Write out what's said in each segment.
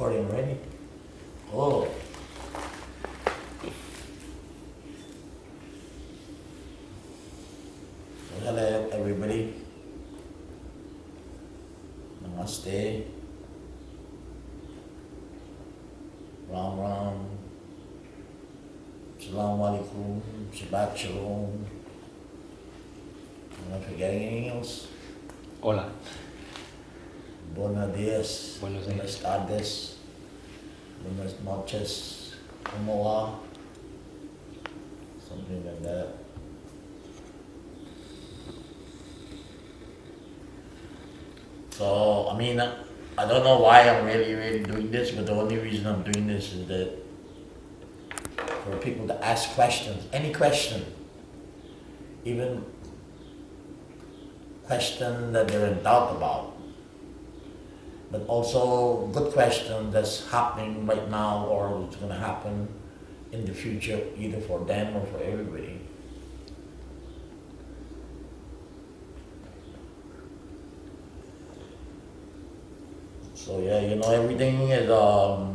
Recording ready? Oh. Hello everybody. Namaste. Ram Ram. Assalamu alaikum. Shabbat shalom. Am I forgetting anything else? Hola. Buenos días. Buenos Buenas días. tardes. Buenas noches. ¿Cómo va? Something like that. So, I mean, I don't know why I'm really doing this, but the only reason I'm doing this is that for people to ask questions, any question, even question that they're in doubt about, but also good question that's happening right now or it's going to happen in the future, either for them or for everybody. So yeah, you know, everything is a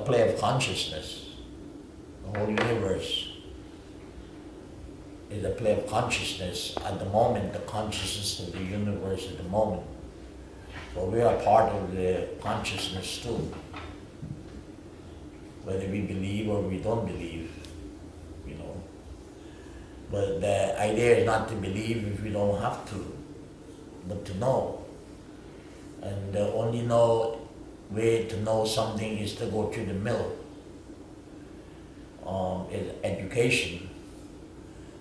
play of consciousness. The whole universe is a play of consciousness at the moment, the consciousness of the universe at the moment. So we are part of the consciousness too. Whether we believe or we don't believe, you know. But the idea is not to believe if we don't have to, but to know. And the only way to know something is to go through the mill. Is education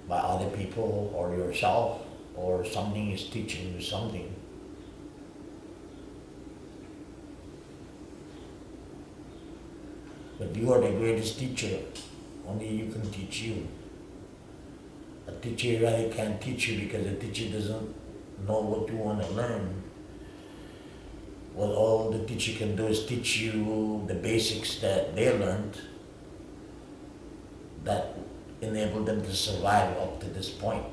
by other people or yourself, or something is teaching you something. But you are the greatest teacher. Only you can teach you. A teacher really can't teach you because a teacher doesn't know what you want to learn. What all the teacher can do is teach you the basics that they learned that enable them to survive up to this point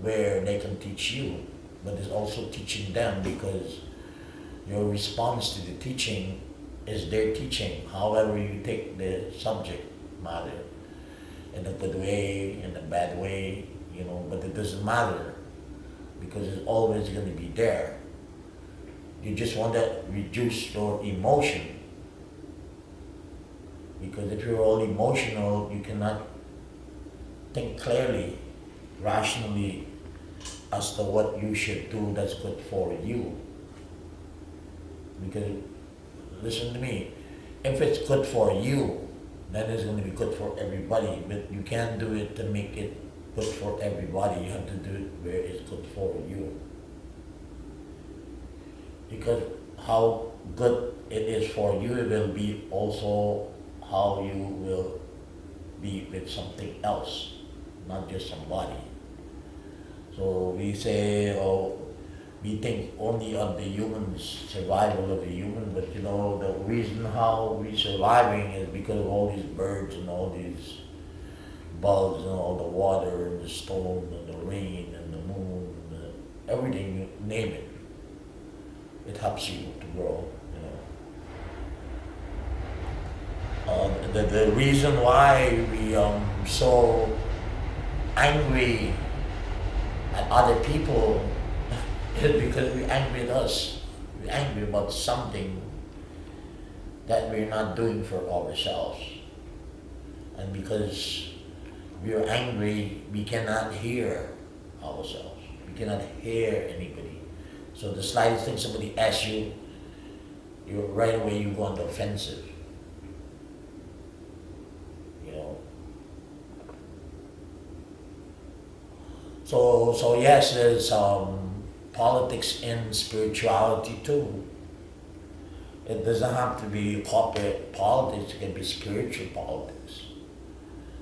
where they can teach you, but it's also teaching them because your response to the teaching is their teaching, however you take the subject matter, in a good way, in a bad way, you know, but it doesn't matter because it's always going to be there. You just want to reduce your emotion, because if you're all emotional, you cannot think clearly, rationally as to what you should do that's good for you. Because, listen to me, if it's good for you, then it's going to be good for everybody, but you can't do it to make it good for everybody. You have to do it where it's good for you. Because how good it is for you, it will be also how you will be with something else, not just somebody. So we say, oh, we think only of the humans, survival of the human, but you know, the reason how we're surviving is because of all these birds and all these bugs and all the water and the storm and the rain and the moon, and everything, you name it. It helps you to grow, you know. The reason why we so angry at other people is because we're angry at us. We're angry about something that we're not doing for ourselves. And because we're angry, we cannot hear ourselves. We cannot hear anybody. So the slightest thing somebody asks you, right away you go on the offensive. You know. So yes, there's politics in spirituality too. It doesn't have to be corporate politics, it can be spiritual politics.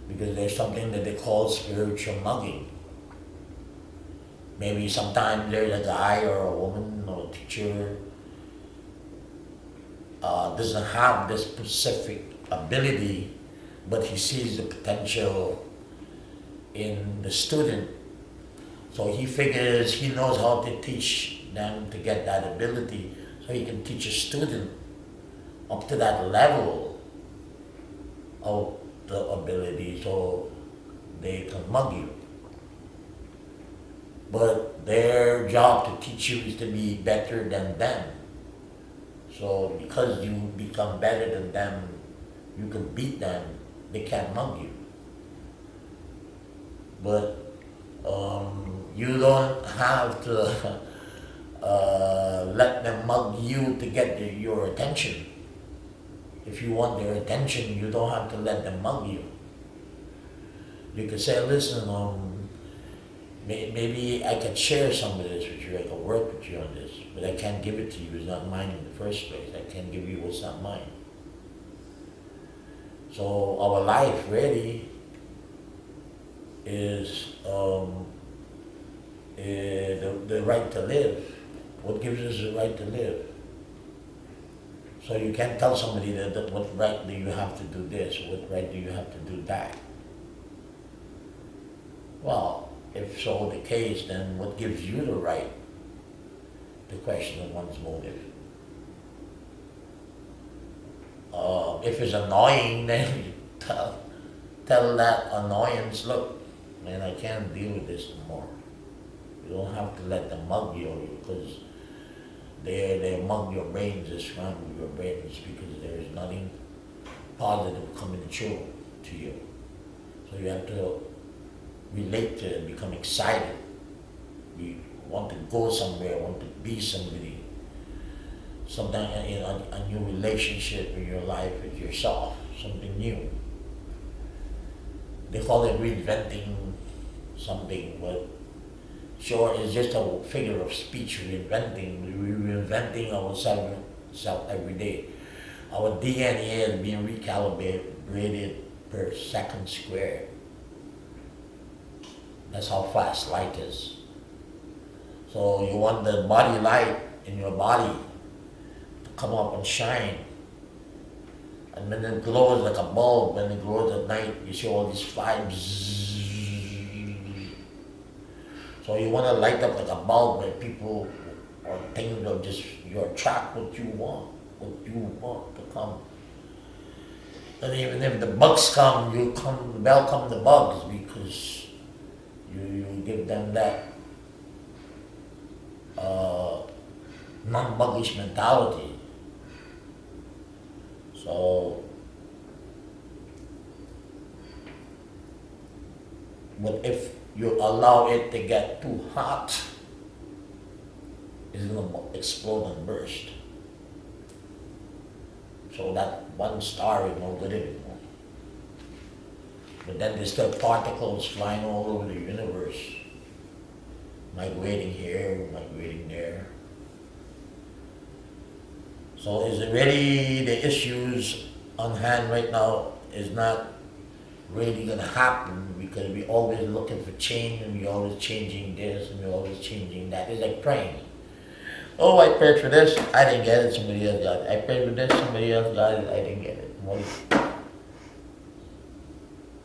Because there's something that they call spiritual mugging. Maybe sometimes there's a guy or a woman or a teacher doesn't have this specific ability, but he sees the potential in the student. So he figures he knows how to teach them to get that ability, so he can teach a student up to that level of the ability so they can mug you. But their job to teach you is to be better than them. So because you become better than them, you can beat them, they can't mug you. But you don't have to let them mug you to get your attention. If you want their attention, you don't have to let them mug you. You could say, listen, maybe I could share some of this with you, I could work with you on this, but I can't give it to you, it's not mine in the first place. I can't give you what's not mine. So our life really is the right to live. What gives us the right to live? So you can't tell somebody that what right do you have to do this, what right do you have to do that. Well, if so the case, then what gives you the right to question one's motive? If it's annoying, then you tell that annoyance, look, man, I can't deal with this anymore. You don't have to let them mug you, because they mug your brains, they scramble your brains, because there is nothing positive coming true to you. So you have to relate to it, become excited. You want to go somewhere, want to be somebody. Sometimes in a new relationship in your life with yourself, something new. They call it reinventing something, but sure, it's just a figure of speech, reinventing ourselves every day. Our DNA is being recalibrated per second square. That's how fast light is. So you want the body light in your body to come up and shine. And when it glows like a bulb, when it glows at night, you see all these flames. So you want to light up like a bulb where people or things are just, you attract what you want to come. And even if the bugs come, welcome the bugs, because you give them that non-buggish mentality. So, but if you allow it to get too hot, it's going to explode and burst. So that one star is no good anymore. But then there's still particles flying all over the universe, migrating here, migrating there. So is it really the issues on hand right now is not really going to happen, because we're always looking for change, and we're always changing this, and we're always changing that. It's like praying. Oh, I prayed for this, I didn't get it, somebody else got it. I prayed for this, somebody else got it, I didn't get it.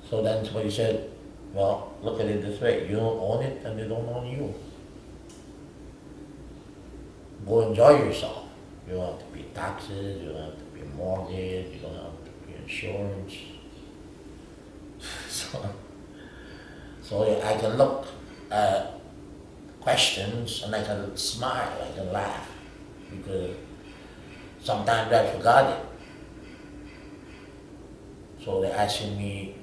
So then somebody said, well, look at it this way, you don't own it, and they don't own you. Go enjoy yourself. You don't have to pay taxes, you don't have to pay mortgage, you don't have to pay insurance. So I can look at questions and I can smile, I can laugh, because sometimes I forgot it. So they're asking me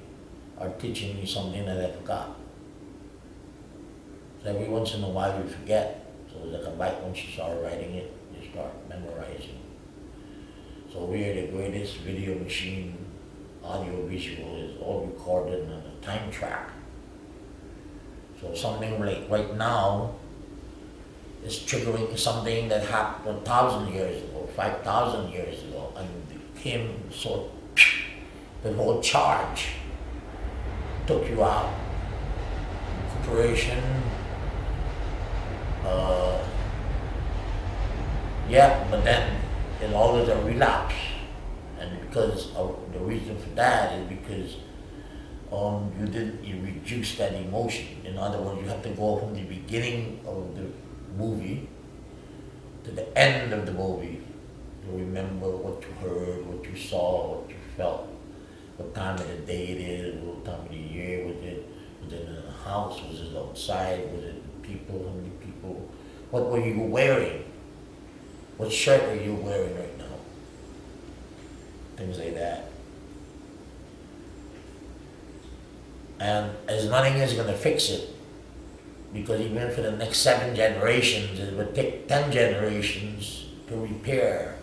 or teaching me something that I forgot. So every once in a while you forget. So it's like a bike, once you start writing it, you start memorizing. So we are the greatest video machine, audio visual is all recorded on a time track. So something like right now is triggering something that happened 1,000 years ago, 5,000 years ago, and it came so the whole charge took you out. Recuperation, yeah, but then there's always a relapse, and because of the reason for that is because you reduce that emotion. In other words, you have to go from the beginning of the movie to the end of the movie You remember what you heard, what you saw, what you felt, what time of the day it is, what time of the year was it? Was it in the house? Was it outside? Was it people? How many people? What were you wearing? What shirt are you wearing right now? Things like that. And as nothing is going to fix it, because even for the next 7 generations, it would take 10 generations to repair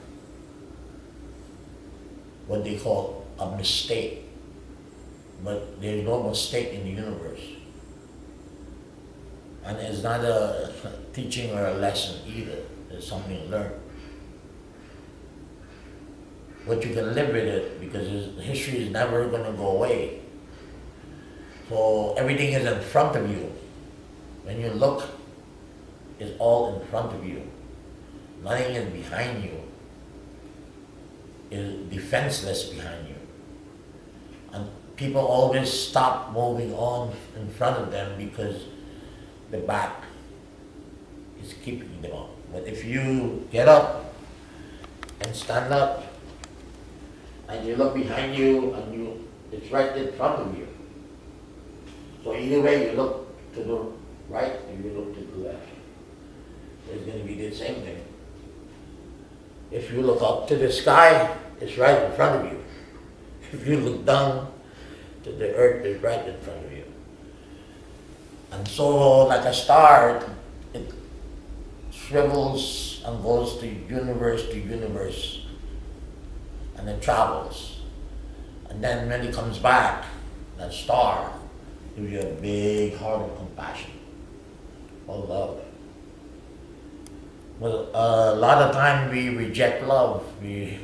what they call a mistake. But there's no mistake in the universe. And it's not a teaching or a lesson either. It's something to learn. But you can live with it because history is never going to go away. So everything is in front of you. When you look, it's all in front of you. Nothing is behind you. It's defenseless behind you. And people always stop moving on in front of them because the back is keeping them up. But if you get up and stand up and you look behind you and it's right in front of you. So either way you look to the right or you look to the left. It's going to be the same thing. If you look up to the sky, it's right in front of you. If you look down to the earth, it's right in front of you. And so, like a star, it swivels and goes to universe, and it travels. And then when it comes back, that star gives you a big heart of compassion, or love. Well, a lot of times we reject love. We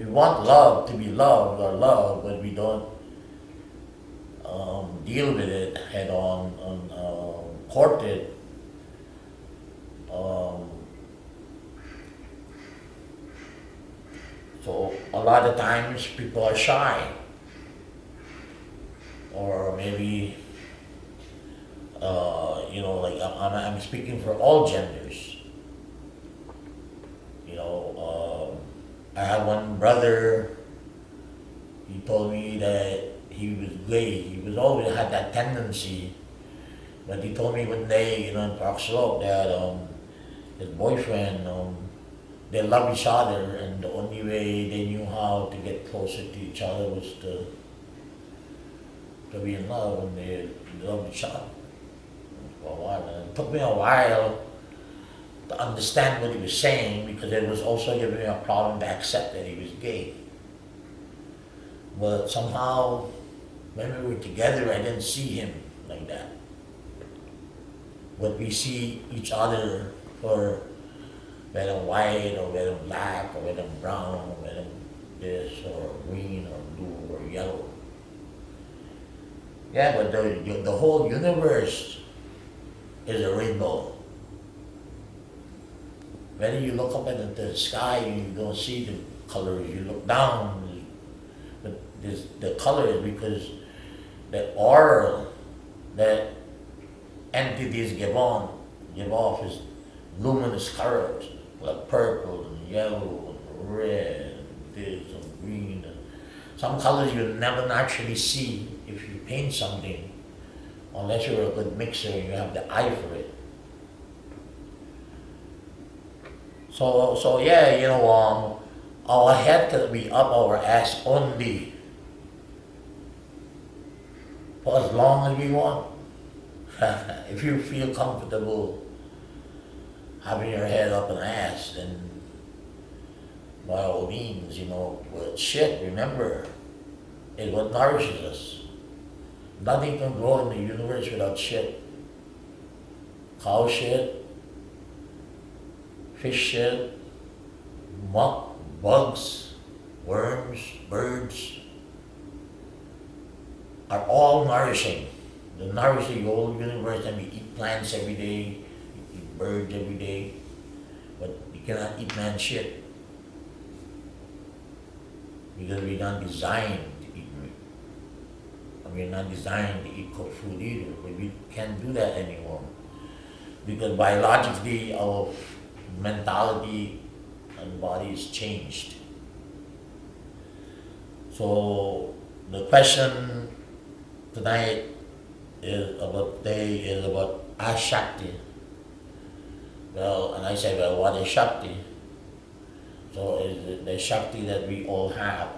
want love to be loved or love, but we don't deal with it head on, court it. So a lot of times people are shy, or maybe like I'm speaking for all genders. I had one brother. He told me that he was gay. He was always had that tendency, but he told me one day, in Park Slope, that his boyfriend, they love each other, and the only way they knew how to get closer to each other was to be in love, and they loved each other for a while. And it took me a while to understand what he was saying, because it was also giving me a problem to accept that he was gay. But somehow, when we were together, I didn't see him like that. But we see each other for whether white or whether black or whether brown or whether this or green or blue or yellow. Yeah, but the whole universe is a rainbow. When you look up at the sky, you don't see the colors. You look down, but the color is because the aura that entities give off is luminous colors, like purple and yellow and red and this and green. And some colors you never naturally see if you paint something, unless you're a good mixer and you have the eye for it. So yeah, our head can be up our ass only for as long as we want. If you feel comfortable having your head up an ass, then by all means, but shit, remember, is what nourishes us. Nothing can grow in the universe without shit. Cow shit, fish shit, muck, bugs, worms, birds are all nourishing. They nourish the whole universe, and we eat plants every day, we eat birds every day, but we cannot eat man shit because we're not designed to eat meat. And we're not designed to eat cooked food either, but we can't do that anymore because biologically our mentality and body is changed. So the question tonight is about Ashakti. Well, and I say, well, what is Shakti? So is it the Shakti that we all have?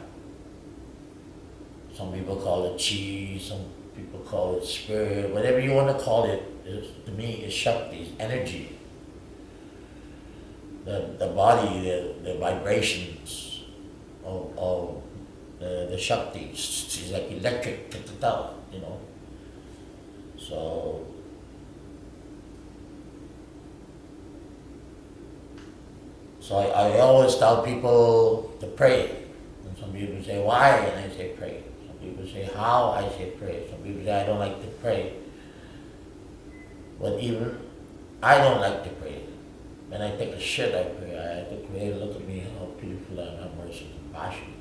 Some people call it Chi, some people call it spirit, whatever you want to call it, to me is Shakti, is energy. The body, the vibrations of the Shakti, it's like electric, you know. So I always tell people to pray. And some people say, why? And I say, pray. Some people say, how? I say, pray. Some people say, I don't like to pray. But even I don't like to pray. When I take a shit, I pray. I have to pray, look at me, how beautiful I am, have mercy and compassion.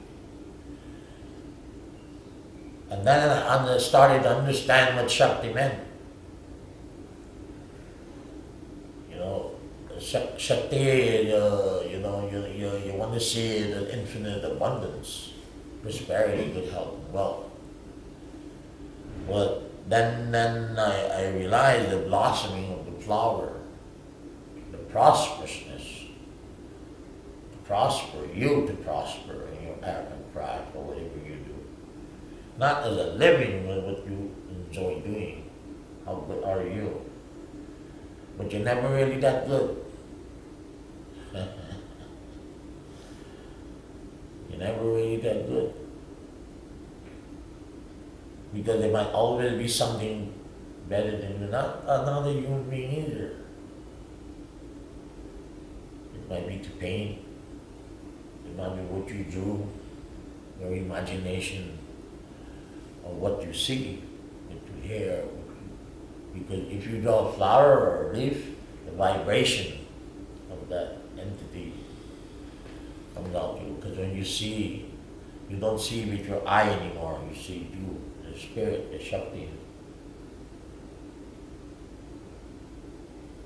And then I started to understand what Shakti meant. You know, Shakti, you want to see the infinite abundance, prosperity, good health, and wealth. But then I realized the blossoming of the flower, the prosperousness, to prosper in your art and craft or whatever you do. Not as a living, but what you enjoy doing. How good are you? But you're never really that good. You're never really that good. Because there might always be something better than you, not another human being either. It might be to paint, it might be what you drew, your imagination, or what you see, what you hear. Because if you draw a flower or a leaf, the vibration of that entity comes out to you. Because when you see, you don't see with your eye anymore, you see you, the spirit, the Shakti.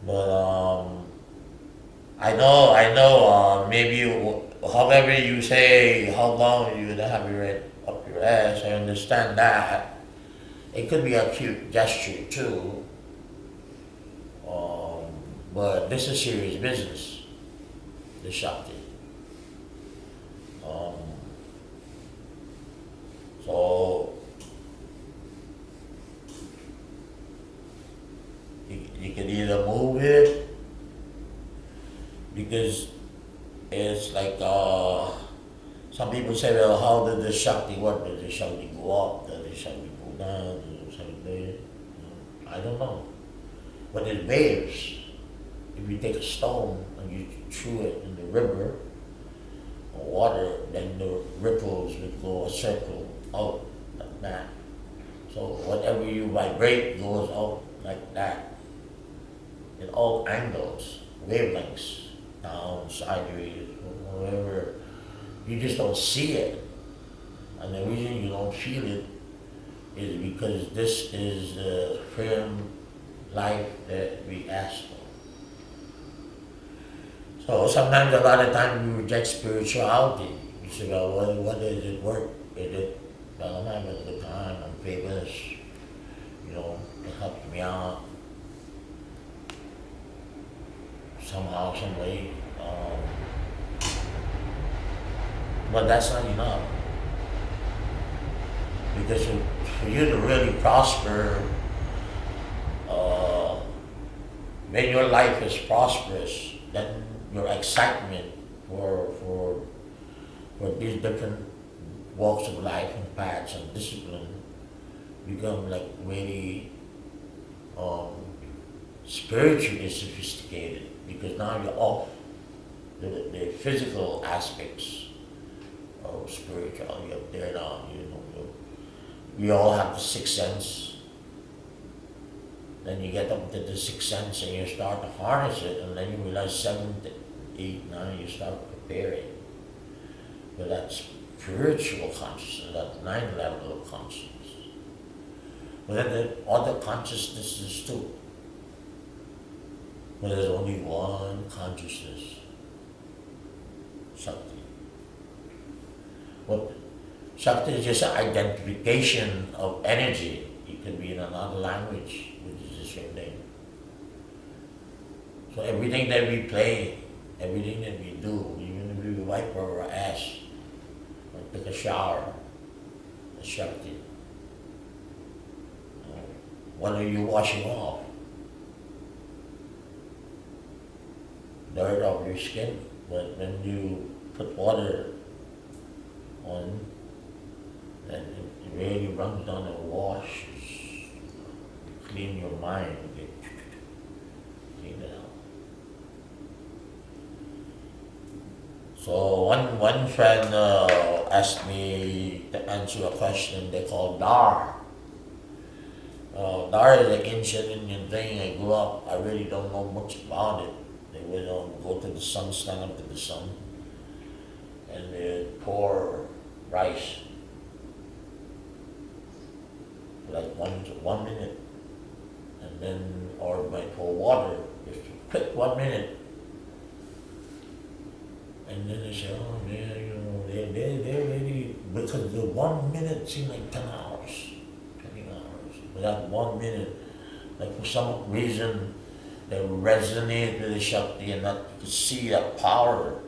But I know, maybe however you say, how long you have it up your ass, I understand that. It could be a cute gesture too, but this is serious business, the Shakti. So you can either move it, because it's like some people say, well, how did the Shakti work? Does the Shakti go up? Does the Shakti go down? Does the Shakti... I don't know. But it waves. If you take a stone and you threw it in the river or water, then the ripples would go a circle out like that. So whatever you vibrate goes out like that. In all angles, wavelengths, down, sideways, whatever. You just don't see it. And the reason you don't feel it is because this is the firm life that we ask for. So sometimes, a lot of times, we reject spirituality. You say, well, what does it work? Is it, well, I'm having a good time, I'm famous, you know, it helps me out somehow, some way. But that's not enough. Because for you to really prosper, when your life is prosperous, then your excitement for these different walks of life and paths and discipline become like really spiritually sophisticated, because now you're off the physical aspects of spirituality up there now. We all have the sixth sense. Then you get up to the sixth sense and you start to harness it, and then you realize 7, 8, 9, you start preparing for that spiritual consciousness, that 9th level of consciousness. But then there are other consciousnesses too. But there's only one consciousness. sakti. What sakti is just an identification of energy. It can be in another language, which is the same thing. So everything that we play, everything that we do, even if we wipe our ass or take a shower, a sakti. What are you washing off? Dirt off your skin. But when you put water on, and it really runs down and wash, clean your mind, clean it out. So one friend asked me to answer a question they call Dar. Dar is an ancient Indian thing. I grew up, I really don't know much about it. They would go to the sun, stand up to the sun, and they pour rice for like 1 minute, and then, or might pour water, just a quick 1 minute. And then they say, oh, they're ready, because the 1 minute seemed like 10 hours, 20 hours. But that 1 minute, like for some reason, they resonate with the sakti, and that you see that power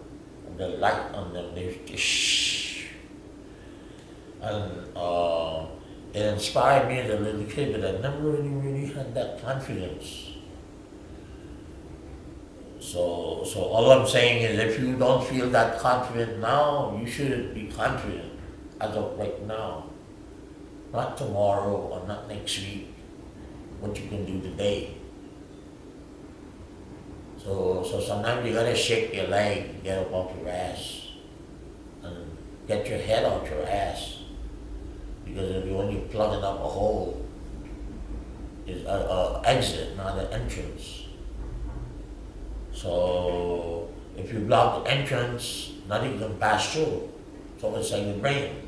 of the light on them. They just shh. And it inspired me as a little kid, but I never really had that confidence. So all I'm saying is, if you don't feel that confident now, you should be confident as of right now. Not tomorrow or not next week, what you can do today. So sometimes you gotta shake your leg, get up off your ass, and get your head out your ass. Because if you're only plugging up a hole, it's an exit, not an entrance. So if you block the entrance, nothing can pass through. So it's like the brain.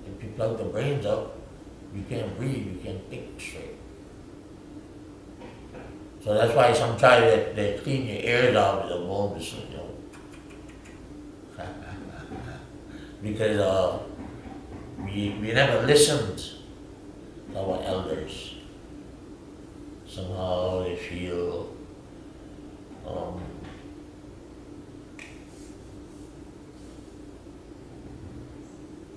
If you plug the brains up, you can't breathe, you can't think straight. So that's why sometimes they clean your ears out with a bone machine, you know. Because we never listened to our elders. Somehow they feel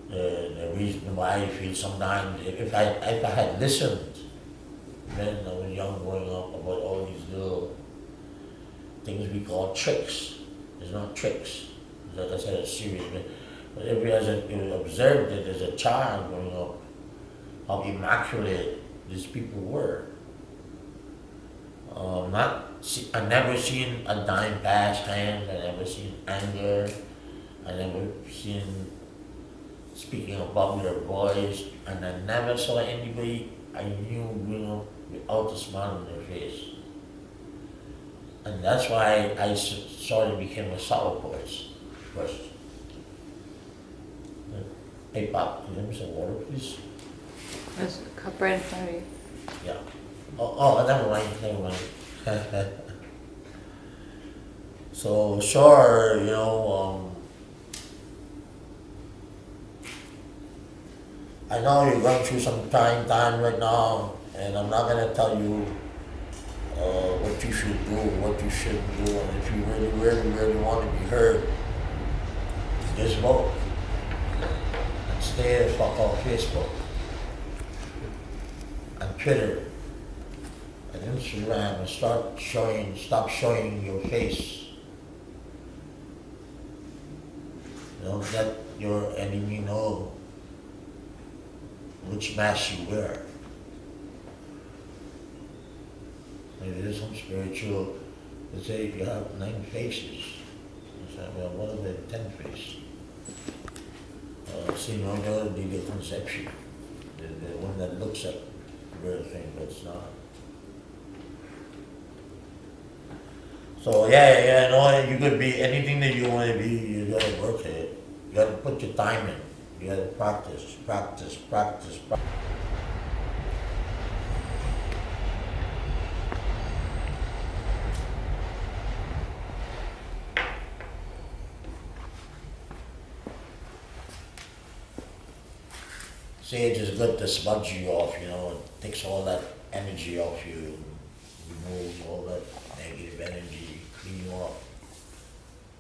the reason why I feel sometimes, if I had listened when I was young growing up about all these little things we call tricks. It's not tricks. Like I said, it's serious. But if you observed it as a child growing up, how immaculate these people were. I never seen a dime pass hands. I never seen anger. I never seen speaking above their voice, and I never saw anybody I knew without a smile on their face. And that's why I sort of became a sourpuss first. Hey Pop, can you give me some water, please? There's a cup right in front of you. Yeah. Oh, never mind. So sure, I know you're going through some trying time right now, and I'm not gonna tell you what you should do, what you shouldn't do, and if you really want to be heard, just vote. And stay the fuck off Facebook, and Twitter, and Instagram, and stop showing your face. Don't let your enemy know which mask you wear. Maybe there's some spiritual, they say if you have 9 faces, I said, well, what are the 10 faces? The conception, the one that looks like the real thing, but it's not. So yeah, you could be anything that you want to be, you gotta work at it. You gotta put your time in. You gotta practice. sage is good to smudge you off, it takes all that energy off you, remove all that negative energy, clean you up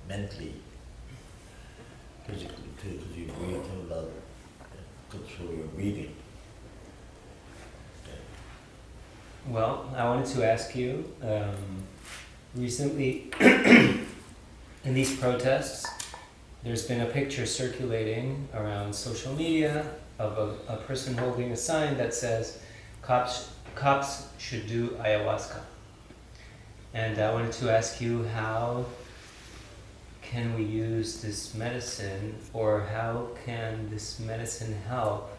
mentally, physically too, because you breathe through the, good through your breathing. Well, I wanted to ask you, recently in these protests, there's been a picture circulating around social media of a person holding a sign that says, cops should do ayahuasca. And I wanted to ask you, how can we use this medicine, or how can this medicine help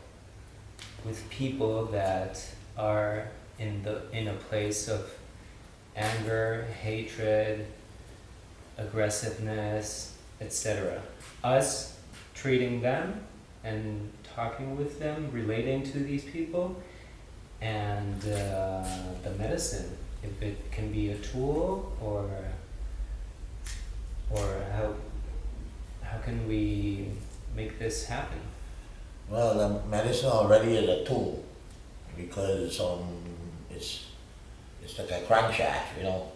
with people that are in a place of anger, hatred, aggressiveness, etc. Us treating them and talking with them, relating to these people, and the medicine, if it can be a tool, or how can we make this happen? Well, the medicine already is a tool, because it's like a crankshaft.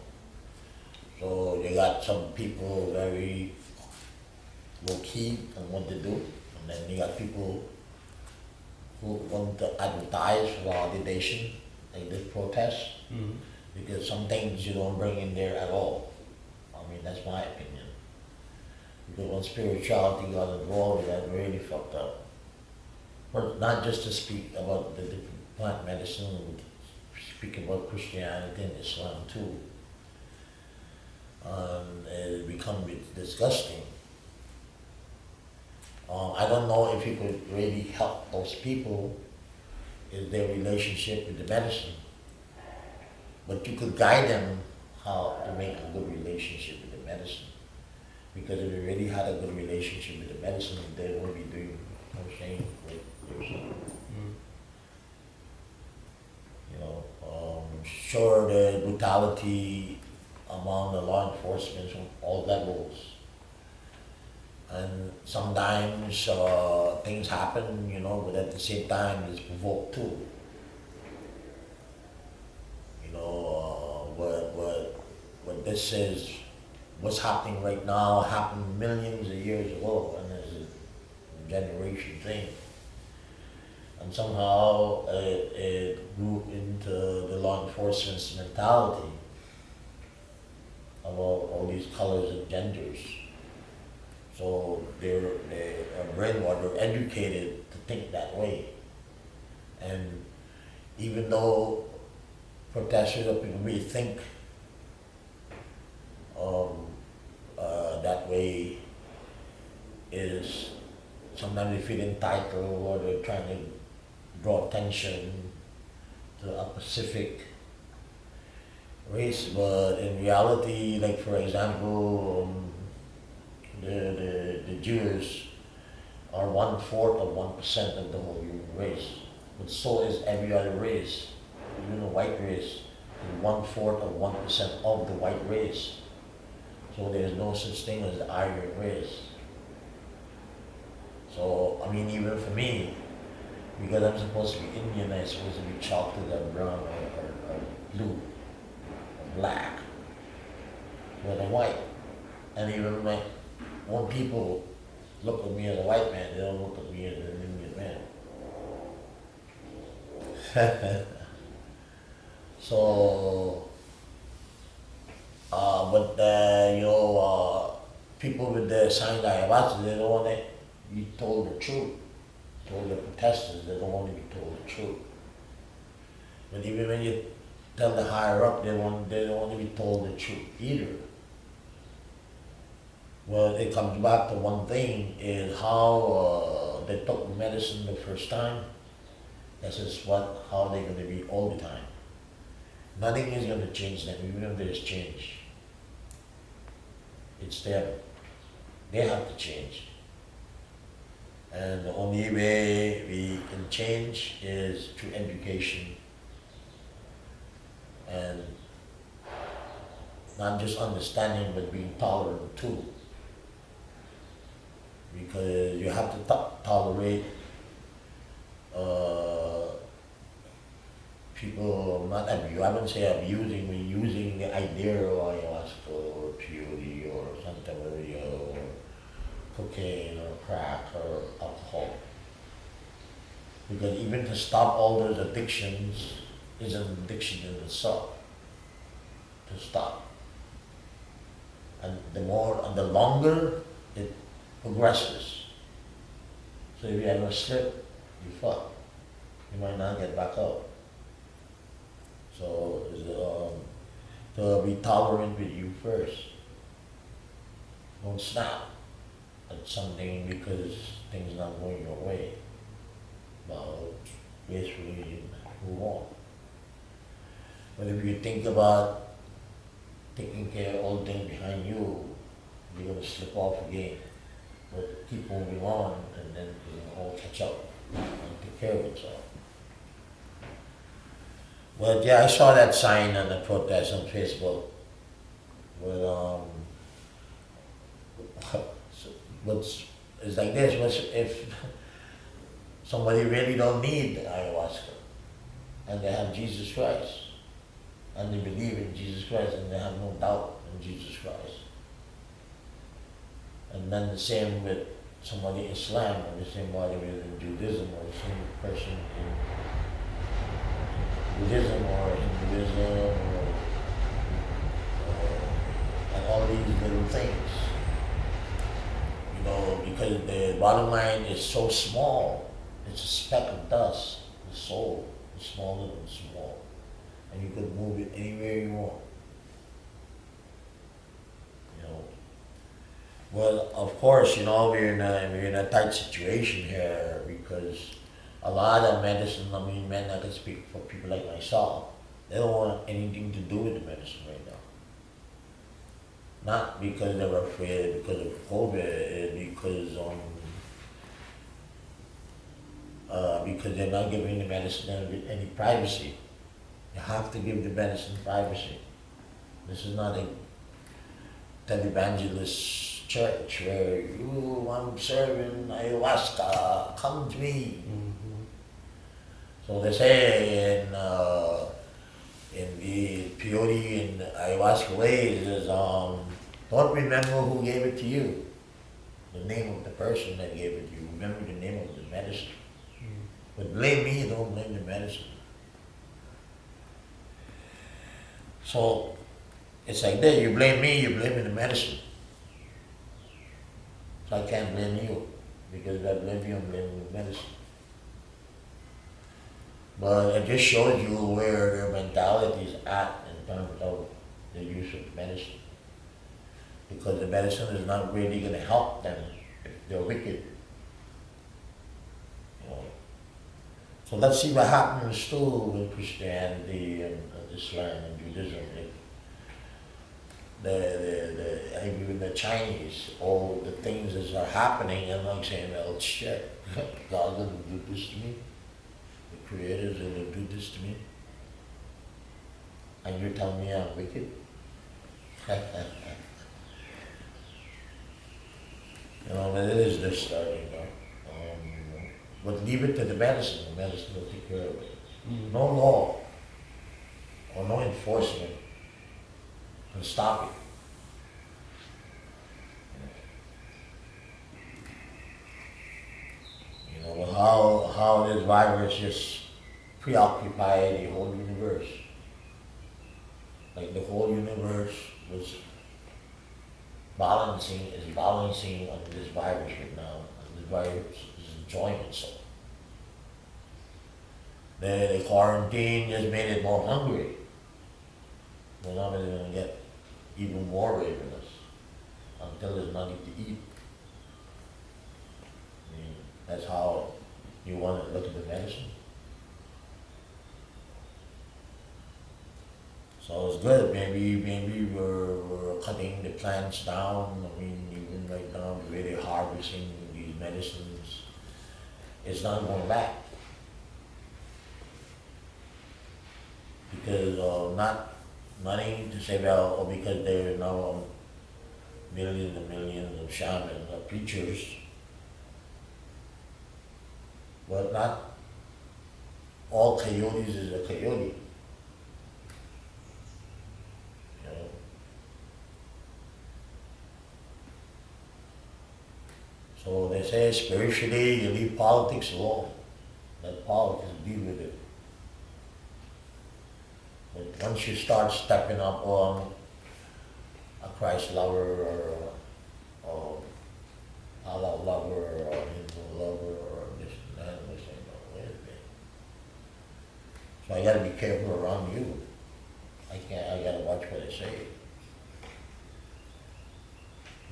So you got some people very low key on what to do, and then you got people who want to advertise for validation, like this protest, Mm-hmm. because some things you don't bring in there at all. I mean, that's my opinion. Because when spirituality got involved, that really fucked up. But not just to speak about the different plant medicine, speak about Christianity and Islam too. It become disgusting. I don't know if you could really help those people in their relationship with the medicine, but you could guide them how to make a good relationship with the medicine. Because if they really had a good relationship with the medicine, they won't be doing no shame with yourself. Sure, the brutality among the law enforcement from all levels. And sometimes things happen, but at the same time it's provoked too. What this is, what's happening right now happened millions of years ago, and it's a generation thing. And somehow it grew into the law enforcement's mentality about all these colors and genders. So they're brainwashed or educated to think that way. And even though protesters or people may think that way, is sometimes they feel entitled, or they're trying to draw attention to a specific race, but in reality, like for example, the Jews are 1/4 of 1% of the whole human race, but so is every other race. Even the white race is 1/4 of 1% of the white race. So there's no such thing as the Aryan race. So, I mean, even for me, because I'm supposed to be Indian, I'm supposed to be chocolate or brown or blue or black, but I'm white. And even when people look at me as a white man, they don't look at me as an Indian man. So, people with the sign ayahuasca, they don't want to be told the truth. Told the protesters, they don't want to be told the truth. But even when you tell the higher up, they don't want to be told the truth either. Well, it comes back to one thing, is how they took the medicine the first time. This is how they're going to be all the time. Nothing is going to change them, even if there's change. It's them. They have to change. And the only way we can change is through education. And not just understanding, but being tolerant too. Because you have to tolerate uh, people not I wouldn't say abusing, but using the idea of ayahuasca or peyote or Santa Maria or cocaine or crack or alcohol. Because even to stop all those addictions is an addiction in itself. To stop. And the longer it progresses. So if you have a slip, you fuck. You might not get back up. So to be tolerant with you first. Don't snap at something because things not going your way. But gracefully move on. But if you think about taking care of all things behind you, you're gonna slip off again. But keep moving on and then you'll all catch up and take care of itself. But yeah, I saw that sign on the protest on Facebook. With it's like this, what's if somebody really don't need ayahuasca and they have Jesus Christ and they believe in Jesus Christ and they have no doubt in Jesus Christ. And then the same with somebody in Islam or the same body with Judaism or the same person in Buddhism or Hinduism or and all these little things. You know, because the bottom line is so small. It's a speck of dust. The soul is smaller than small. And you could move it anywhere you want. You know. Well, of course, you know, we're in a tight situation here because a lot of medicine, men, I can speak for people like myself, they don't want anything to do with the medicine right now. Not because they're afraid because of COVID, because they're not giving the medicine any privacy. You have to give the medicine privacy. This is not a televangelist church where I'm serving ayahuasca, come to me. Mm-hmm. So they say in the peyote and ayahuasca ways is don't remember who gave it to you, the name of the person that gave it to you. Remember the name of the medicine. But blame me, don't blame the medicine. So it's like that, you blame me, you're blaming the medicine. So I can't blame you, because if I blame you, I'm blaming the medicine. But it just shows you where their mentality is at in terms of the use of medicine. Because the medicine is not really going to help them if they're wicked. You know. So let's see what happens too with Christianity and Islam and Judaism. Even the Chinese, all the things that are happening, and I'm saying, well, shit, God's going to do this to me. The Creator's going to do this to me. And you're telling me I'm wicked? You know, it is this starting, you know. But leave it to the medicine will take care of it. Mm-hmm. No law or no enforcement can stop it. You know, how this virus just preoccupied the whole universe. Like the whole universe was is balancing on this virus right now. And this virus is enjoying itself. The quarantine just made it more hungry. We're not going to get even more ravenous until there's nothing to eat. I mean, that's how you want to look at the medicine. So it's good. Maybe we're cutting the plants down. I mean, even right now, the way they're harvesting these medicines, it's not going back. Because nothing to say about, or because there are now millions and millions of shamans or preachers, but not all coyotes is a coyote. You know? So they say spiritually you leave politics alone. Let politics deal with it. But once you start stepping up on a Christ lover or Allah lover or Hindu lover or this and that, we say, no, wait a minute. So I gotta be careful around you. I gotta watch what I say.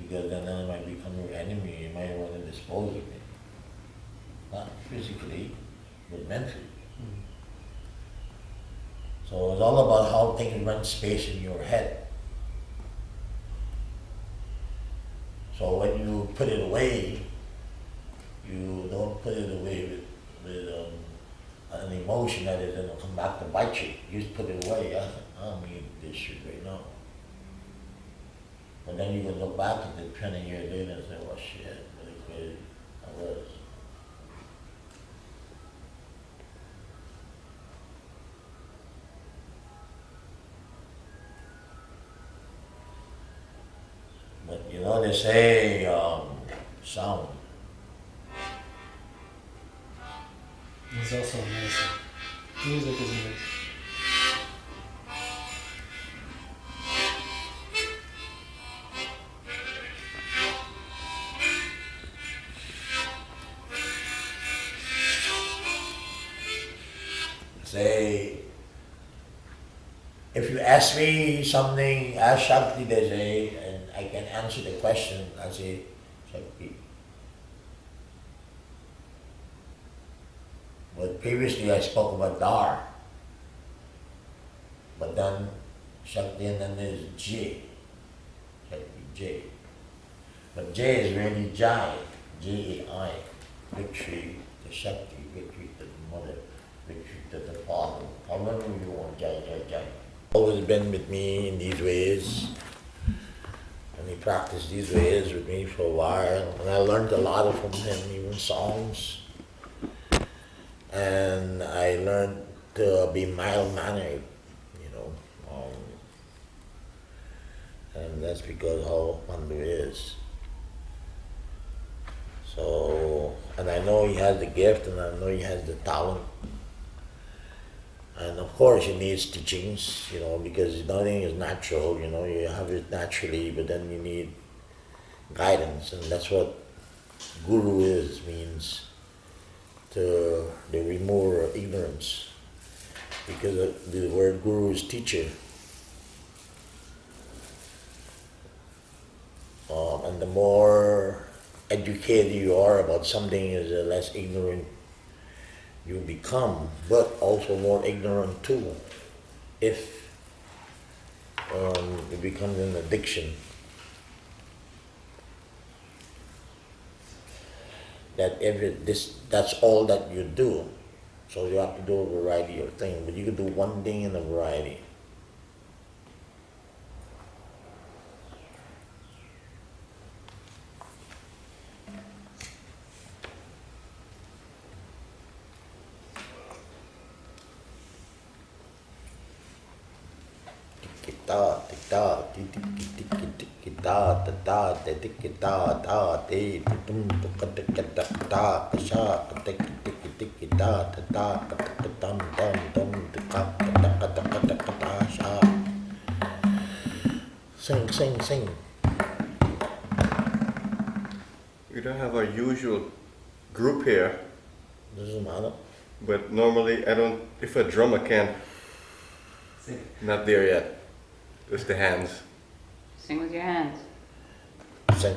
Because then I might become your enemy, you might want to dispose of me. Not physically, but mentally. So it's all about how things run space in your head. So when you put it away, you don't put it away with an emotion that is going to come back to bite you. You just put it away. I don't need this shit right now. But then you can look back at it 20 years later and say, well, shit, really crazy I was. But you know, they say sound. It's also amazing. Music is amazing. Say, if you ask me something, ask Shakti, they say, and I can answer the question, I say, Shakti. But previously I spoke about Dar. But then Shakti and then there's J. Shakti, J. But J is really Jai, J-A-I. Victory to Shakti, victory to the mother, victory to the father. However you want, Jai, Jai, Jai. Always been with me in these ways. And he practiced these ways with me for a while. And I learned a lot from him, even songs. And I learned to be mild-mannered, you know. And that's because how Mandu is. So, and I know he has the gift and I know he has the talent. And of course he needs teachings, you know, because nothing is natural, you know, you have it naturally, but then you need guidance, and that's what guru is, means to remove ignorance, because the word guru is teacher. And the more educated you are about something, is the less ignorant you become, but also more ignorant too, if it becomes an addiction. That's all that you do. So you have to do a variety of things, but you can do one thing in a variety. Ta ta ti ti ti ti ti ta ta ta te ti ti ta ta te ti tum tu ka te ka ta ta ka sha ka te ti ti ti ta ta ta ka ta tam tam tam ti ka ta ta sha. Sing, sing, sing. We don't have our usual group here, Doesn't matter. but normally I don't. If a drummer can, not there yet. Just the hands. Sing with your hands. Sing.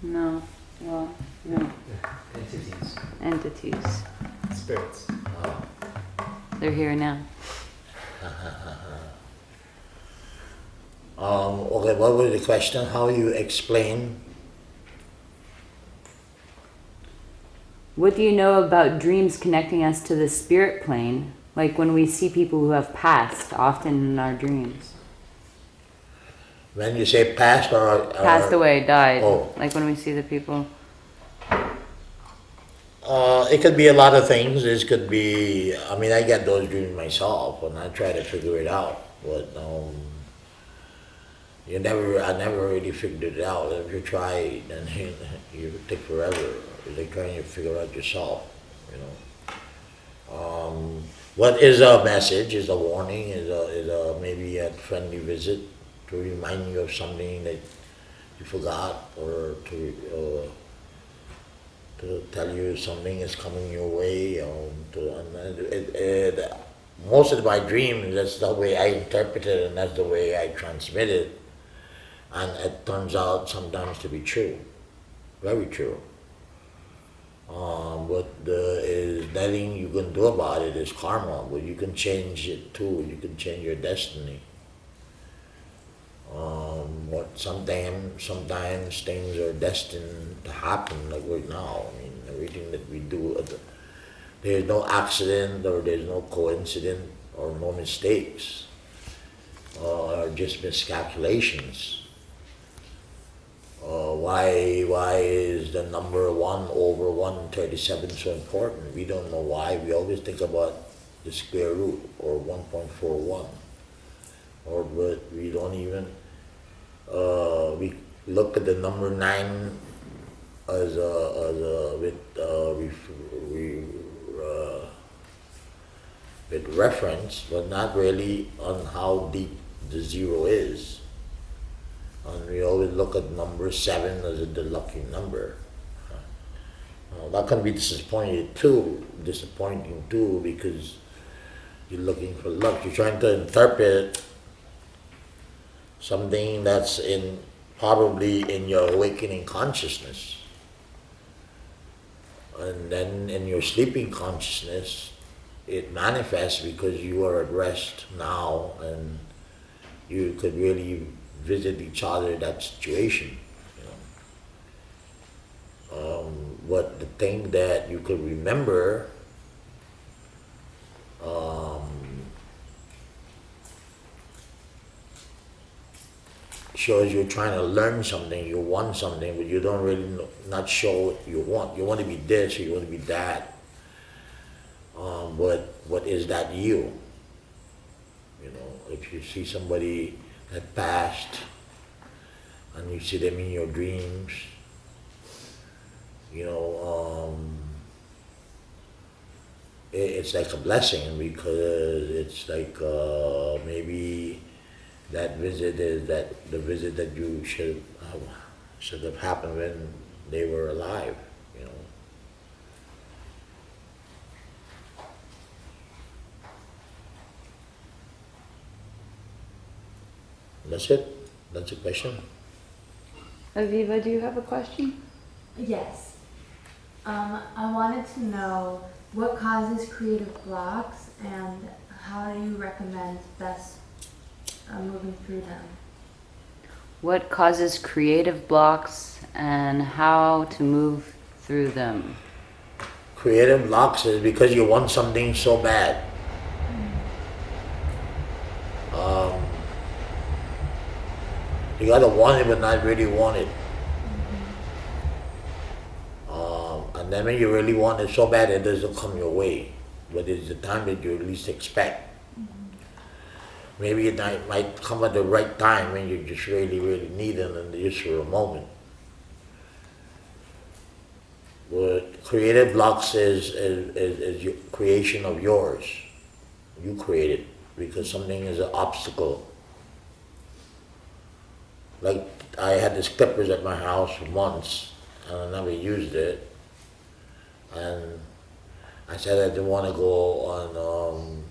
No. Well, no. Entities. Entities. Spirits. They're here now. Okay, what was the question? How you explain? What do you know about dreams connecting us to the spirit plane? Like when we see people who have passed, often in our dreams. When you say past or Passed away, died. Oh. Like when we see the people. It could be a lot of things. This could be, I mean, I get those dreams myself and I try to figure it out. But I never really figured it out. If you try, then you take forever. It's like trying to figure out yourself, you know. What is a message, is a warning, is a maybe a friendly visit to remind you of something that you forgot, or to tell you something is coming your way. Most of my dreams, that's the way I interpret it and that's the way I transmit it. And it turns out sometimes to be true, very true. What is nothing you can do about it is karma, but you can change it too. You can change your destiny. Sometimes things are destined to happen, like right now. I mean, everything that we do, there's no accident or there's no coincidence or no mistakes or just miscalculations. Why is the number 1 over 137 so important? We don't know why. We always think about the square root or 1.41, but we don't even. We look at the number 9 as with reference, but not really on how deep the 0 is. And we always look at number 7 as the lucky number. That can be disappointing too, because you're looking for luck. You're trying to interpret something that's probably in your awakening consciousness. And then in your sleeping consciousness, it manifests because you are at rest now and you could really visit each other in that situation. But the thing that you could remember shows you're trying to learn something, you want something, but you don't really not show what you want. You want to be this or you want to be that. But is that you? If you see somebody that passed and you see them in your dreams, it's like a blessing, because it's like maybe that visit is the visit that you should have happened when they were alive. That's it. That's a question. Aviva, do you have a question? Yes. I wanted to know what causes creative blocks and how do you recommend best moving through them? What causes creative blocks and how to move through them? Creative blocks is because you want something so bad. You gotta want it, but not really want it. And then when you really want it so bad, it doesn't come your way. But it's the time that you least expect. Maybe it might come at the right time when you just really, really need it, and just for a moment. But creative blocks is your creation of yours. You create it because something is an obstacle. Like I had these clippers at my house for months and I never used it. And I said I didn't want to go on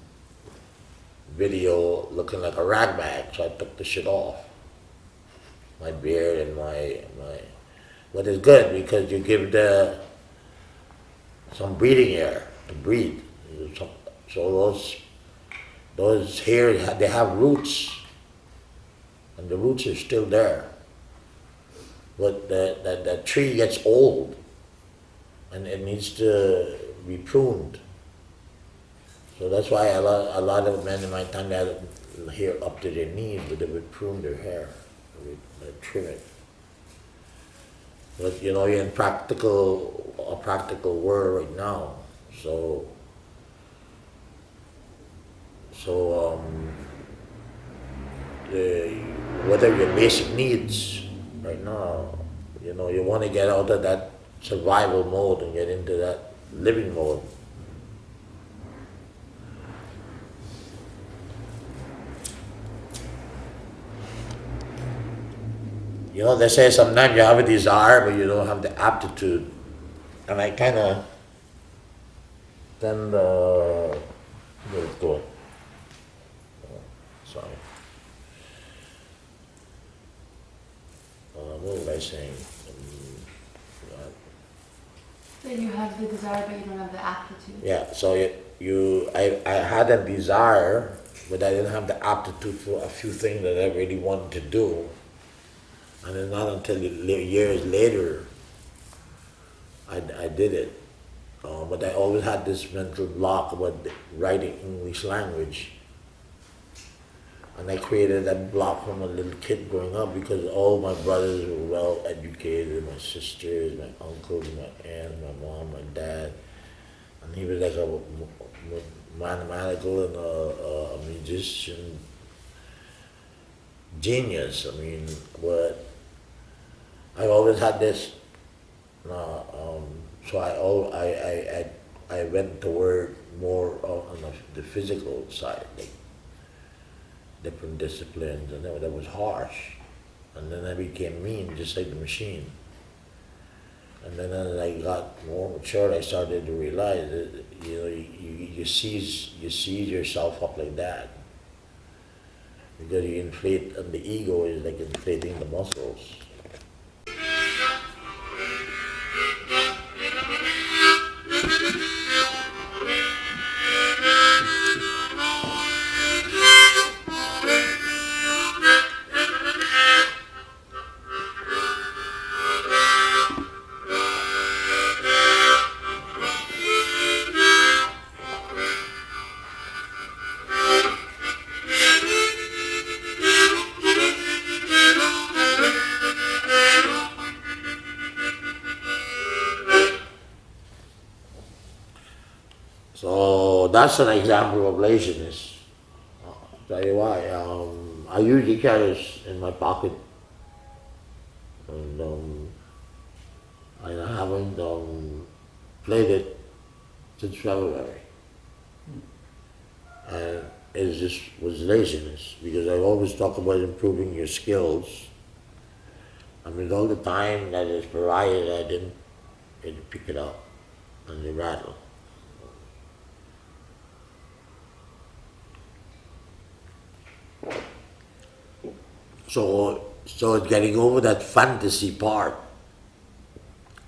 video looking like a ragbag, so I took the shit off. My beard and But it's good because you give some breathing air to breathe. So those hairs, they have roots, and the roots are still there. But the tree gets old, and it needs to be pruned. So that's why a lot of men in my time, they had hair up to their knees, but they would prune their hair, they'd trim it. But you know, you're in a practical world right now. So what are your basic needs right now? You know, you want to get out of that survival mode and get into that living mode. You know, they say sometimes you have a desire, but you don't have the aptitude. And I kind of tend to get it going. Sorry. What was I saying? That you have the desire, but you don't have the aptitude. Yeah, so I had a desire, but I didn't have the aptitude for a few things that I really wanted to do. And then not until years later, I did it. But I always had this mental block about writing English language. And I created that block from a little kid growing up because all my brothers were well educated, my sisters, my uncles, my aunts, my mom, my dad. And he was like a mathematical and a musician genius. I mean, but I always had this, so I went toward more on the physical side, like different disciplines, and that was harsh. And then I became mean, just like the machine. And then as I got more mature, I started to realize that you seize yourself up like that. Because you inflate, and the ego is like inflating the muscles. So that's an example of laziness. I'll tell you why. I usually carry this in my pocket, and I haven't played it since February. And it just was laziness because I always talk about improving your skills. I mean, all the time that is provided, I didn't pick it up, and they rattle. So it's getting over that fantasy part.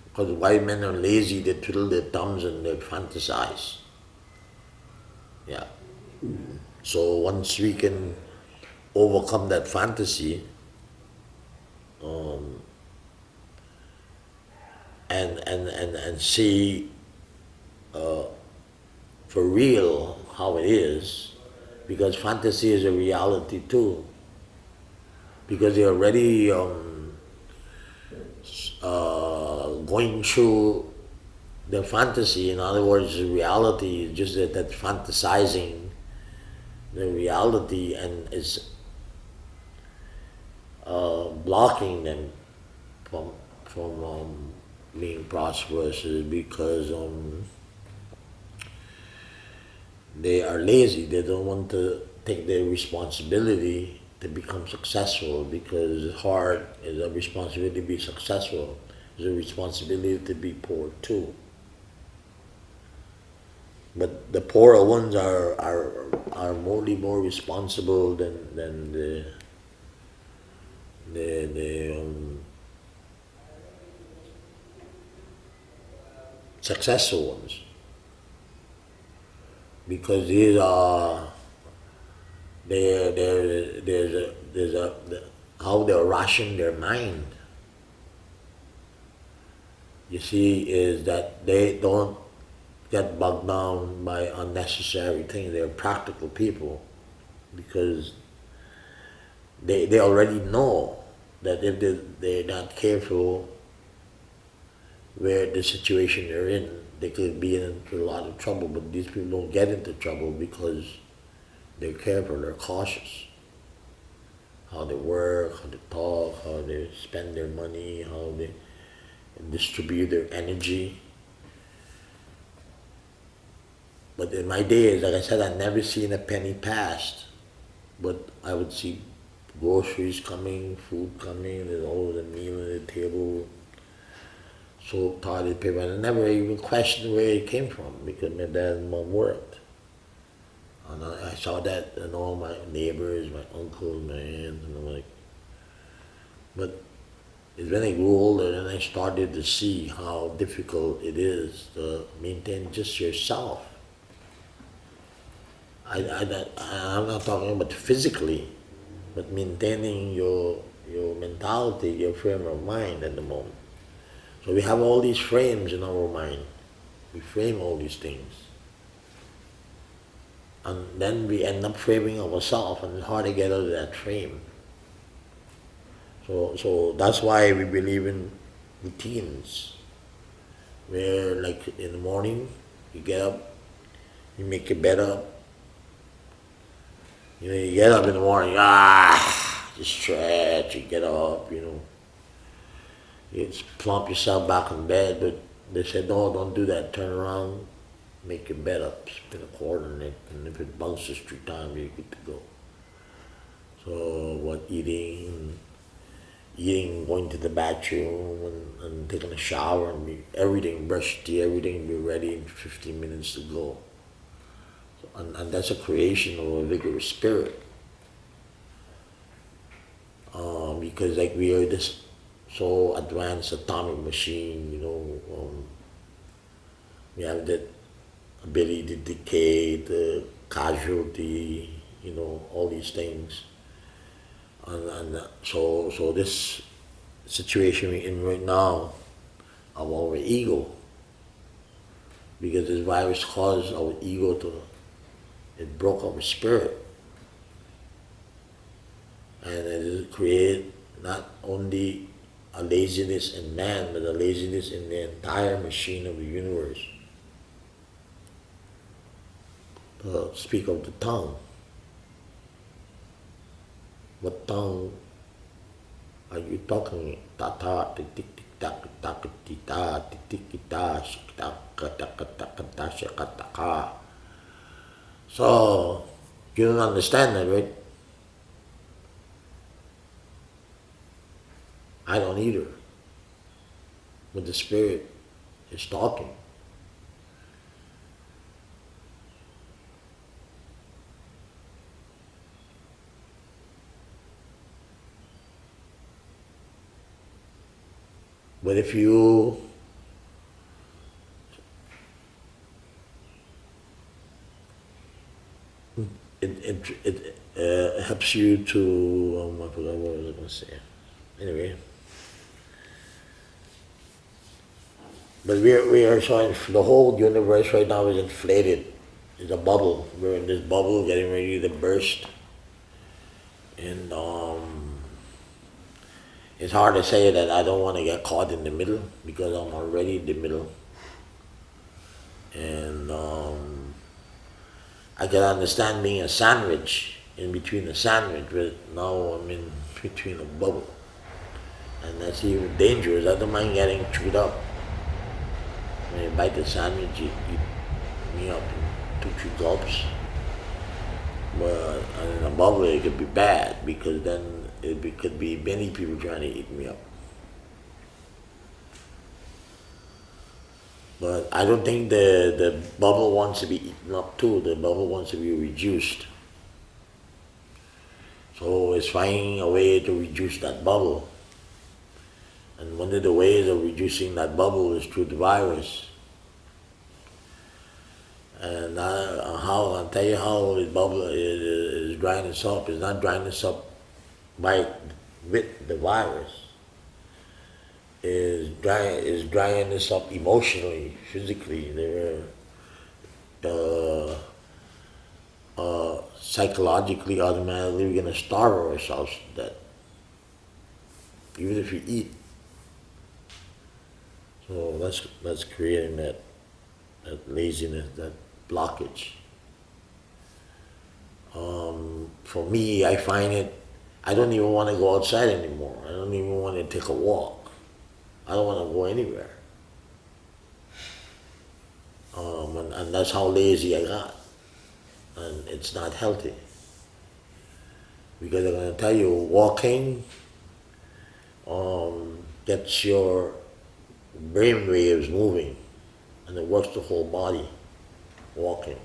Because why men are lazy, they twiddle their thumbs and they fantasize. Yeah. So once we can overcome that fantasy, and see for real how it is, because fantasy is a reality too. Because you're already going through the fantasy. In other words, the reality is just that fantasizing the reality and is blocking them from being prosperous, is because they are lazy. They don't want to take their responsibility to become successful, because it's hard. It's a responsibility to be successful. It's a responsibility to be poor too. But the poorer ones are more responsible than the successful ones. Because these are, there's a, how they ration their mind. You see, is that they don't get bogged down by unnecessary things. They're practical people because they already know that if they're not careful where the situation they're in, they could be into a lot of trouble. But these people don't get into trouble because they're careful, they're cautious. How they work, how they talk, how they spend their money, how they distribute their energy. But in my days, like I said, I never seen a penny passed. But I would see groceries coming, food coming, there's always a meal on the table, soap, toilet paper, and I never even questioned where it came from because my dad and mom worked. And I saw that in all my neighbors, my uncles, my aunts, and I'm like, but it's when I grew older and I started to see how difficult it is to maintain just yourself. I'm not talking about physically, but maintaining your mentality, your frame of mind at the moment. So we have all these frames in our mind. We frame all these things. And then we end up framing ourselves, and it's hard to get out of that frame. So that's why we believe in routines, where like in the morning, you get up, you make your bed up. You know, you get up in the morning, you stretch, you get up, you just plump yourself back in bed, but they said, no, don't do that, turn around, make your bed up, spin a quarter in it, and if it bounces 3 times, you're good to go. So what eating, going to the bathroom and taking a shower and everything, brush your teeth, everything be ready in 15 minutes to go. And that's a creation of a vigorous spirit. Because like we are this so advanced atomic machine, we have that ability to decay, the casualty, all these things. And so this situation we're in right now of our ego, because this virus caused our ego it broke our spirit. And it created not only a laziness in man, but a laziness in the entire machine of the universe. Speak of the tongue. What tongue are you talking? Ta-ta, tik-tik-tak, tak-tik-ta, tik-tik-ta, shik-tak-ka-tak-ka-tak-ka-ta, shik-ka-ta-ka. So, you don't understand that, right? I don't either. But the Spirit is talking. But if you it helps you to I forgot what I was going to say. Anyway, but we are showing the whole universe right now is inflated. It's a bubble. We're in this bubble getting ready to burst, and it's hard to say that I don't want to get caught in the middle because I'm already in the middle, and I can understand being a sandwich in between a sandwich, but now I'm in between a bubble. And that's even dangerous. I don't mind getting chewed up. When you bite the sandwich, you eat me up in 2-3 gulps. But in a bubble, it could be bad because then could be many people trying to eat me up. But I don't think the bubble wants to be eaten up too. The bubble wants to be reduced. So it's finding a way to reduce that bubble. And one of the ways of reducing that bubble is through the virus. And how I'll tell you how it bubble is drying this up. It's not drying this up by with the virus. Is drying this up emotionally, physically. They're psychologically, automatically, we're gonna starve ourselves to death, even if you eat. So that's creating that laziness, that blockage. For me, I find it. I don't even want to go outside anymore. I don't even want to take a walk. I don't want to go anywhere. And that's how lazy I got. And it's not healthy. Because I'm going to tell you, walking gets your brain waves moving. And it works the whole body, walking.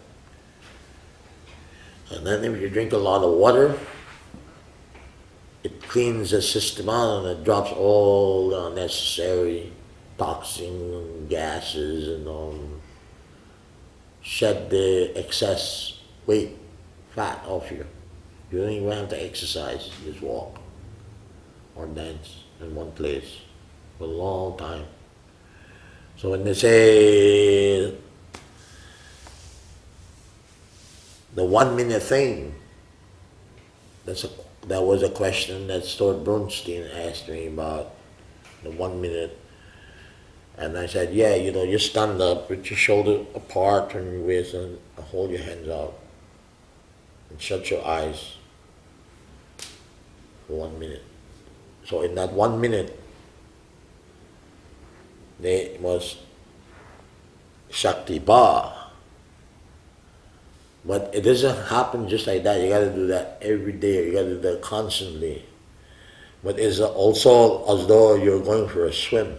And then if you drink a lot of water, it cleans the system out and it drops all the unnecessary toxins and gases and shed the excess weight, fat off you. You don't even have to exercise, you just walk or dance in one place for a long time. So when they say the 1 minute thing, that was a question that Stuart Bronstein asked me about the 1 minute. And I said, yeah, you stand up with your shoulder apart from your waist and hold your hands out and shut your eyes for 1 minute. So in that 1 minute, there was sakti ba. But it doesn't happen just like that. You got to do that every day. You got to do that constantly. But it's also as though you're going for a swim.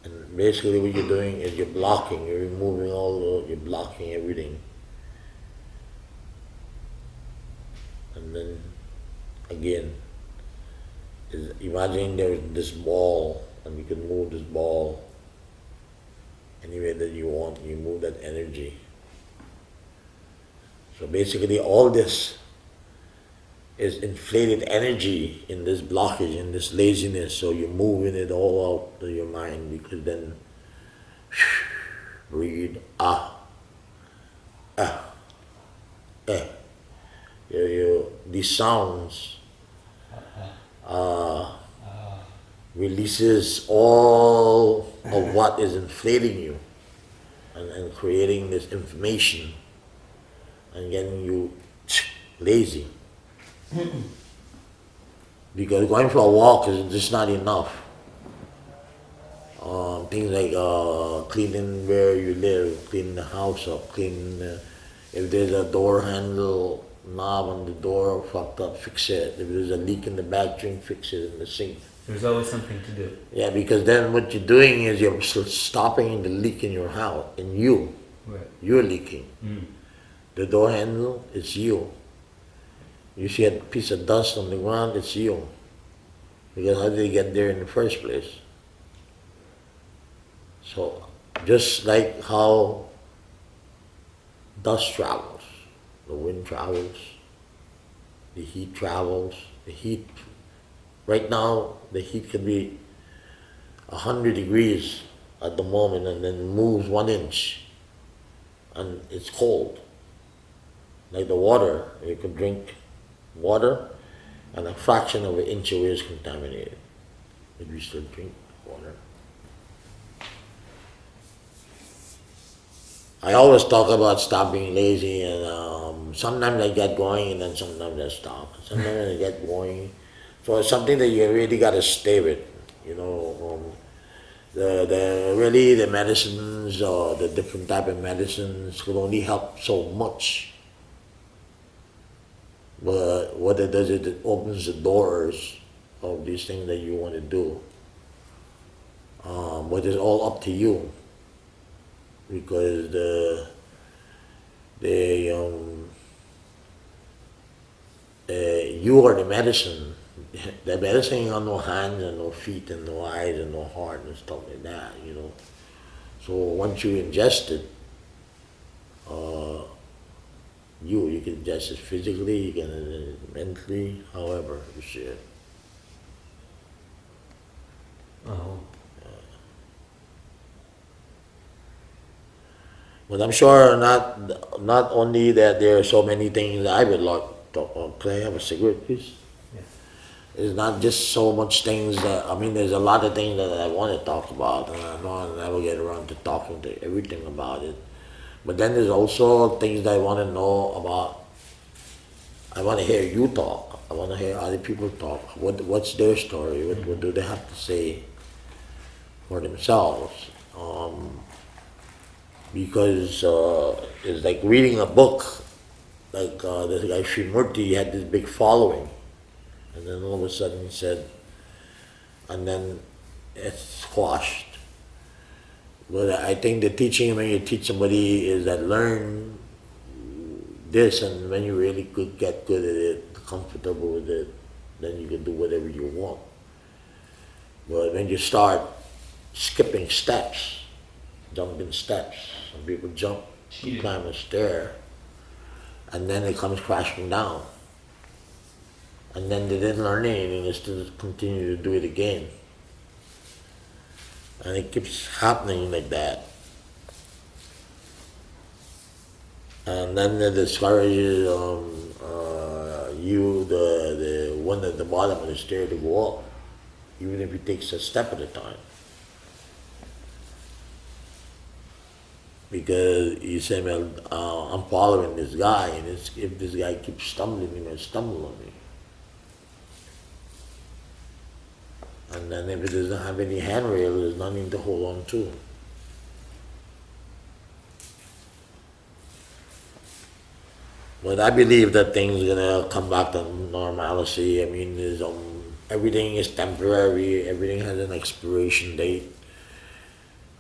And basically what you're doing is you're blocking, you're removing you're blocking everything. And then again, imagine there's this ball and you can move this ball any way that you want, you move that energy. So basically all this is inflated energy in this blockage, in this laziness, so you're moving it all out to your mind because then breathe, these sounds releases all of what is inflating you and creating this information and getting you lazy. Because going for a walk is just not enough. Things like cleaning where you live, cleaning the house up, cleaning if there's a door handle knob on the door fucked up, fix it. If there's a leak in the bathroom, fix it in the sink. There's always something to do. Yeah, because then what you're doing is you're stopping the leak in your house, in you. Right. You're leaking. The door handle, it's you. You see a piece of dust on the ground, it's you. Because how did they get there in the first place? So, just like how dust travels, the wind travels, the heat travels, right now, the heat can be 100 degrees at the moment and then moves 1 inch and it's cold. Like the water, you could drink water and a fraction of an inch away is contaminated. But we still drink water. I always talk about stop being lazy and sometimes I get going and then sometimes I stop. Sometimes I get going. So it's something that you really got to stay with, the medicines or the different type of medicines could only help so much. But what it does is it opens the doors of these things that you want to do. But it's all up to you. Because you are the medicine. the medicine got no hands and no feet and no eyes and no heart and stuff like that, you know. So once you ingest it, you can ingest it physically, you can mentally, however you see it. Oh. But I'm sure not only that there are so many things I would like to can I have a cigarette, please? Yeah. It's not just so much things that, I mean, there's a lot of things that I want to talk about, and I know I'll never get around to talking to everything about it. But then there's also things that I want to know about. I want to hear you talk. I want to hear other people talk. What's their story? What do they have to say for themselves? Because it's like reading a book. Like this guy Srimurti had this big following, and then all of a sudden he said, and then it's squashed. But I think the teaching when you teach somebody is that learn this, and when you really could get good at it, comfortable with it, then you can do whatever you want. But when you start skipping steps, jumping steps, some people jump, climb a stair, and then it comes crashing down. And then they didn't learn anything, they still continue to do it again. And it keeps happening like that. And then it discourages you, the one at the bottom of the stair, to go up, even if it takes a step at a time. Because you say, well, I'm following this guy, and if this guy keeps stumbling, he may stumble on me. And then if it doesn't have any handrail, there's nothing to hold on to. But I believe that things are gonna come back to normalcy. I mean, everything is temporary. Everything has an expiration date.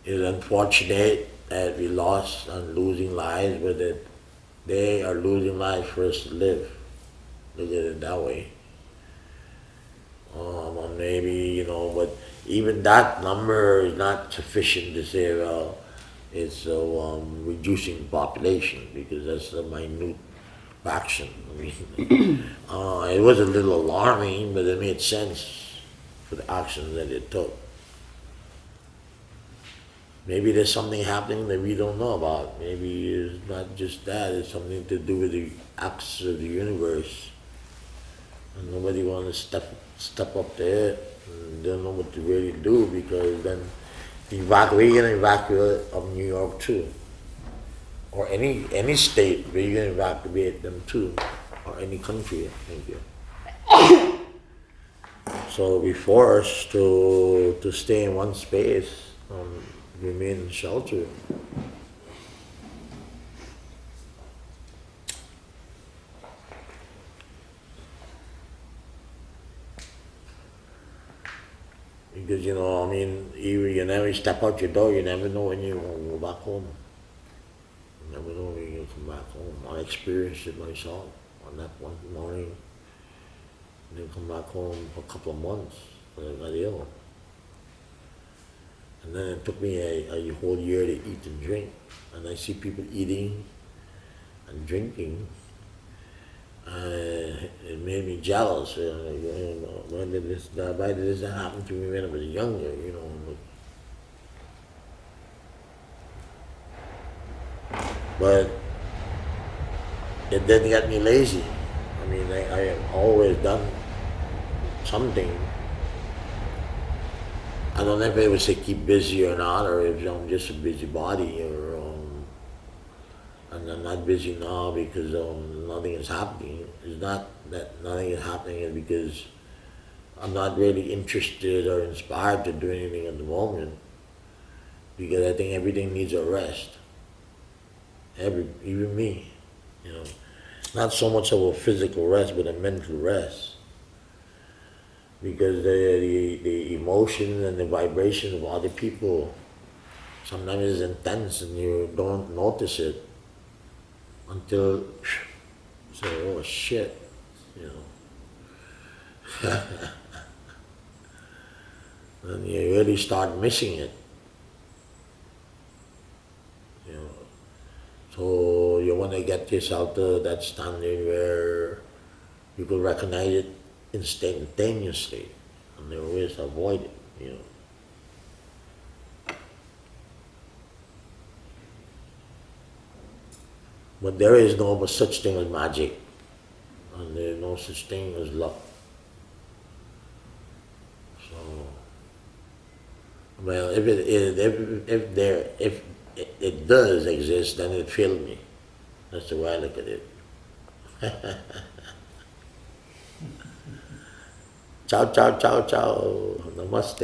It's unfortunate that we lost and losing lives, but that they are losing lives for us to live. Look at it that way. Or maybe, but even that number is not sufficient to say, well, it's reducing population, because that's a minute fraction. I mean, it was a little alarming, but it made sense for the actions that it took. Maybe there's something happening that we don't know about. Maybe it's not just that, it's something to do with the axis of the universe. And nobody wants to step up to it, and don't know what to really do, because then we're gonna evacuate of New York too. Or any state, we're gonna evacuate them too. Or any country, thank you. So we're forced to stay in one space, remain in shelter. Because, even you never step out your door, you never know when you're going to go back home. You never know when you're going to come back home. I experienced it myself on that one morning. I didn't come back home for a couple of months when I got ill. And then it took me a whole year to eat and drink. And I see people eating and drinking. It made me jealous. Why did this happen to me when I was younger? But it didn't get me lazy. I mean, I have always done something. I don't know if it was to keep busy or not, or if I'm just a busybody, and I'm not busy now because nothing is happening. It's not that nothing is happening, it's because I'm not really interested or inspired to do anything at the moment, because I think everything needs a rest. Even me, Not so much of a physical rest, but a mental rest. Because the emotions and the vibrations of other people sometimes is intense and you don't notice it until you say, oh shit, then you really start missing it. You know. So you want to get yourself to that standard where you could recognize it instantaneously and they always avoid it, you know. But there is no such thing as magic, and there is no such thing as luck. So, well, if it does exist, then it failed me. That's the way I look at it. Ciao, ciao, ciao, ciao. Namaste.